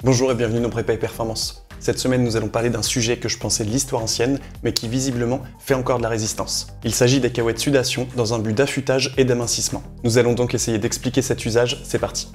Bonjour et bienvenue dans Prépa et Performance. Cette semaine, nous allons parler d'un sujet que je pensais de l'histoire ancienne, mais qui visiblement fait encore de la résistance. Il s'agit des cacahuètes sudation dans un but d'affûtage et d'amincissement. Nous allons donc essayer d'expliquer cet usage, c'est parti.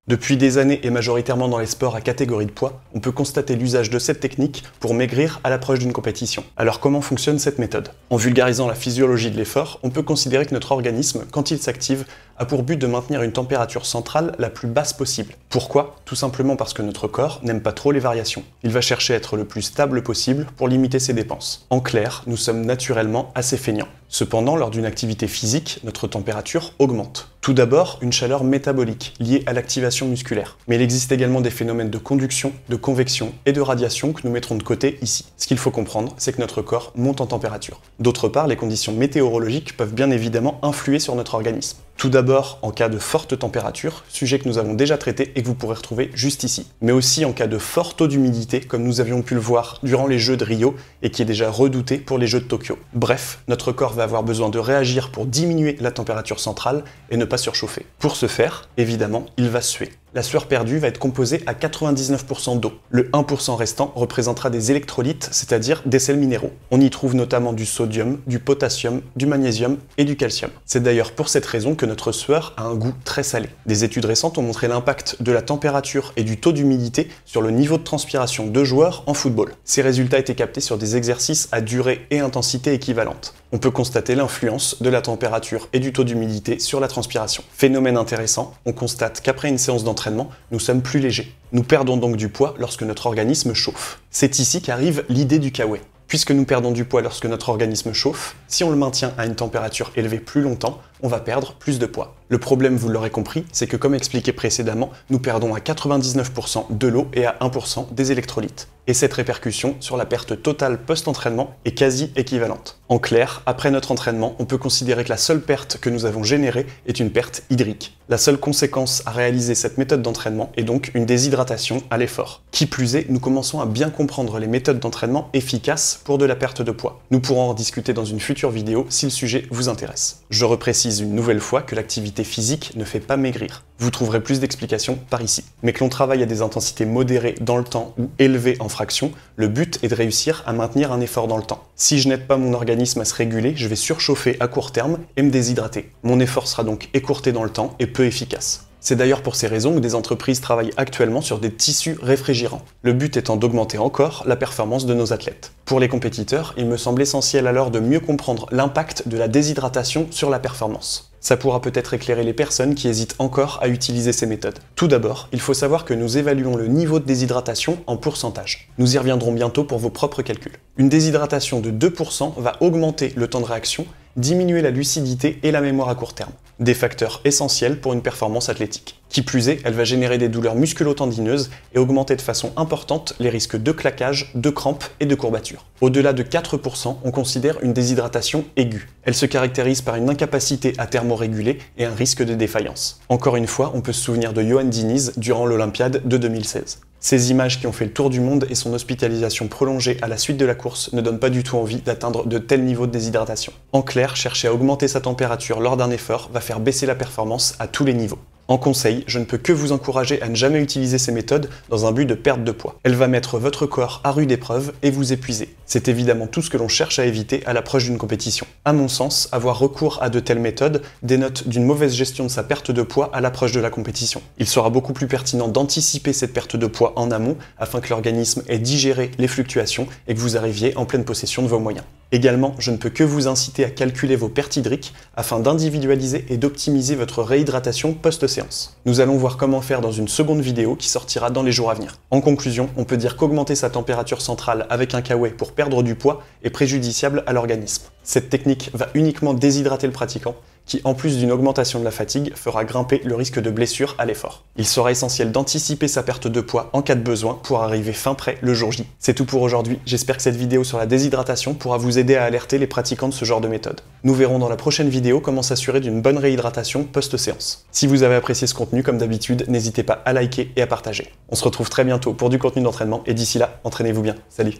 Depuis des années et majoritairement dans les sports à catégorie de poids, on peut constater l'usage de cette technique pour maigrir à l'approche d'une compétition. Alors comment fonctionne cette méthode? En vulgarisant la physiologie de l'effort, on peut considérer que notre organisme, quand il s'active, a pour but de maintenir une température centrale la plus basse possible. Pourquoi? Tout simplement parce que notre corps n'aime pas trop les variations. Il va chercher à être le plus stable possible pour limiter ses dépenses. En clair, nous sommes naturellement assez feignants. Cependant, lors d'une activité physique, notre température augmente. Tout d'abord, une chaleur métabolique liée à l'activation musculaire. Mais il existe également des phénomènes de conduction, de convection et de radiation que nous mettrons de côté ici. Ce qu'il faut comprendre, c'est que notre corps monte en température. D'autre part, les conditions météorologiques peuvent bien évidemment influer sur notre organisme. Tout d'abord en cas de forte température, sujet que nous avons déjà traité et que vous pourrez retrouver juste ici. Mais aussi en cas de fort taux d'humidité, comme nous avions pu le voir durant les Jeux de Rio et qui est déjà redouté pour les Jeux de Tokyo. Bref, notre corps va avoir besoin de réagir pour diminuer la température centrale et ne pas surchauffer. Pour ce faire, évidemment, il va suer. La sueur perdue va être composée à 99% d'eau. Le 1% restant représentera des électrolytes, c'est-à-dire des sels minéraux. On y trouve notamment du sodium, du potassium, du magnésium et du calcium. C'est d'ailleurs pour cette raison que notre sueur a un goût très salé. Des études récentes ont montré l'impact de la température et du taux d'humidité sur le niveau de transpiration de joueurs en football. Ces résultats étaient captés sur des exercices à durée et intensité équivalentes. On peut constater l'influence de la température et du taux d'humidité sur la transpiration. Phénomène intéressant, on constate qu'après une séance d'entraînement, nous sommes plus légers. Nous perdons donc du poids lorsque notre organisme chauffe. C'est ici qu'arrive l'idée du kawaii. Puisque nous perdons du poids lorsque notre organisme chauffe, si on le maintient à une température élevée plus longtemps, on va perdre plus de poids. Le problème, vous l'aurez compris, c'est que comme expliqué précédemment, nous perdons à 99% de l'eau et à 1% des électrolytes. Et cette répercussion sur la perte totale post-entraînement est quasi équivalente. En clair, après notre entraînement, on peut considérer que la seule perte que nous avons générée est une perte hydrique. La seule conséquence à réaliser cette méthode d'entraînement est donc une déshydratation à l'effort. Qui plus est, nous commençons à bien comprendre les méthodes d'entraînement efficaces pour de la perte de poids. Nous pourrons en discuter dans une future vidéo si le sujet vous intéresse. Je reprécise une nouvelle fois que l'activité physique ne fait pas maigrir. Vous trouverez plus d'explications par ici. Mais que l'on travaille à des intensités modérées dans le temps ou élevées en fraction, le but est de réussir à maintenir un effort dans le temps. Si je n'aide pas mon organisme à se réguler, je vais surchauffer à court terme et me déshydrater. Mon effort sera donc écourté dans le temps et peu efficace. C'est d'ailleurs pour ces raisons que des entreprises travaillent actuellement sur des tissus réfrigérants, le but étant d'augmenter encore la performance de nos athlètes. Pour les compétiteurs, il me semble essentiel alors de mieux comprendre l'impact de la déshydratation sur la performance. Ça pourra peut-être éclairer les personnes qui hésitent encore à utiliser ces méthodes. Tout d'abord, il faut savoir que nous évaluons le niveau de déshydratation en pourcentage. Nous y reviendrons bientôt pour vos propres calculs. Une déshydratation de 2% va augmenter le temps de réaction, diminuer la lucidité et la mémoire à court terme. Des facteurs essentiels pour une performance athlétique. Qui plus est, elle va générer des douleurs musculo-tendineuses et augmenter de façon importante les risques de claquage, de crampes et de courbatures. Au-delà de 4%, on considère une déshydratation aiguë. Elle se caractérise par une incapacité à thermoréguler et un risque de défaillance. Encore une fois, on peut se souvenir de Johan Diniz durant l'Olympiade de 2016. Ces images qui ont fait le tour du monde et son hospitalisation prolongée à la suite de la course ne donnent pas du tout envie d'atteindre de tels niveaux de déshydratation. En clair, chercher à augmenter sa température lors d'un effort va faire baisser la performance à tous les niveaux. En conseil, je ne peux que vous encourager à ne jamais utiliser ces méthodes dans un but de perte de poids. Elle va mettre votre corps à rude épreuve et vous épuiser. C'est évidemment tout ce que l'on cherche à éviter à l'approche d'une compétition. À mon sens, avoir recours à de telles méthodes dénote d'une mauvaise gestion de sa perte de poids à l'approche de la compétition. Il sera beaucoup plus pertinent d'anticiper cette perte de poids en amont afin que l'organisme ait digéré les fluctuations et que vous arriviez en pleine possession de vos moyens. Également, je ne peux que vous inciter à calculer vos pertes hydriques afin d'individualiser et d'optimiser votre réhydratation post-séance. Nous allons voir comment faire dans une seconde vidéo qui sortira dans les jours à venir. En conclusion, on peut dire qu'augmenter sa température centrale avec un kawaii pour perdre du poids est préjudiciable à l'organisme. Cette technique va uniquement déshydrater le pratiquant, qui, en plus d'une augmentation de la fatigue, fera grimper le risque de blessure à l'effort. Il sera essentiel d'anticiper sa perte de poids en cas de besoin pour arriver fin prêt le jour J. C'est tout pour aujourd'hui, j'espère que cette vidéo sur la déshydratation pourra vous aider à alerter les pratiquants de ce genre de méthode. Nous verrons dans la prochaine vidéo comment s'assurer d'une bonne réhydratation post-séance. Si vous avez apprécié ce contenu, comme d'habitude, n'hésitez pas à liker et à partager. On se retrouve très bientôt pour du contenu d'entraînement et d'ici là, entraînez-vous bien. Salut!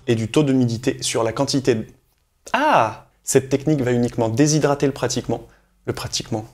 et du taux d'humidité sur la quantité de... Ah! Cette technique va uniquement déshydrater le pratiquement,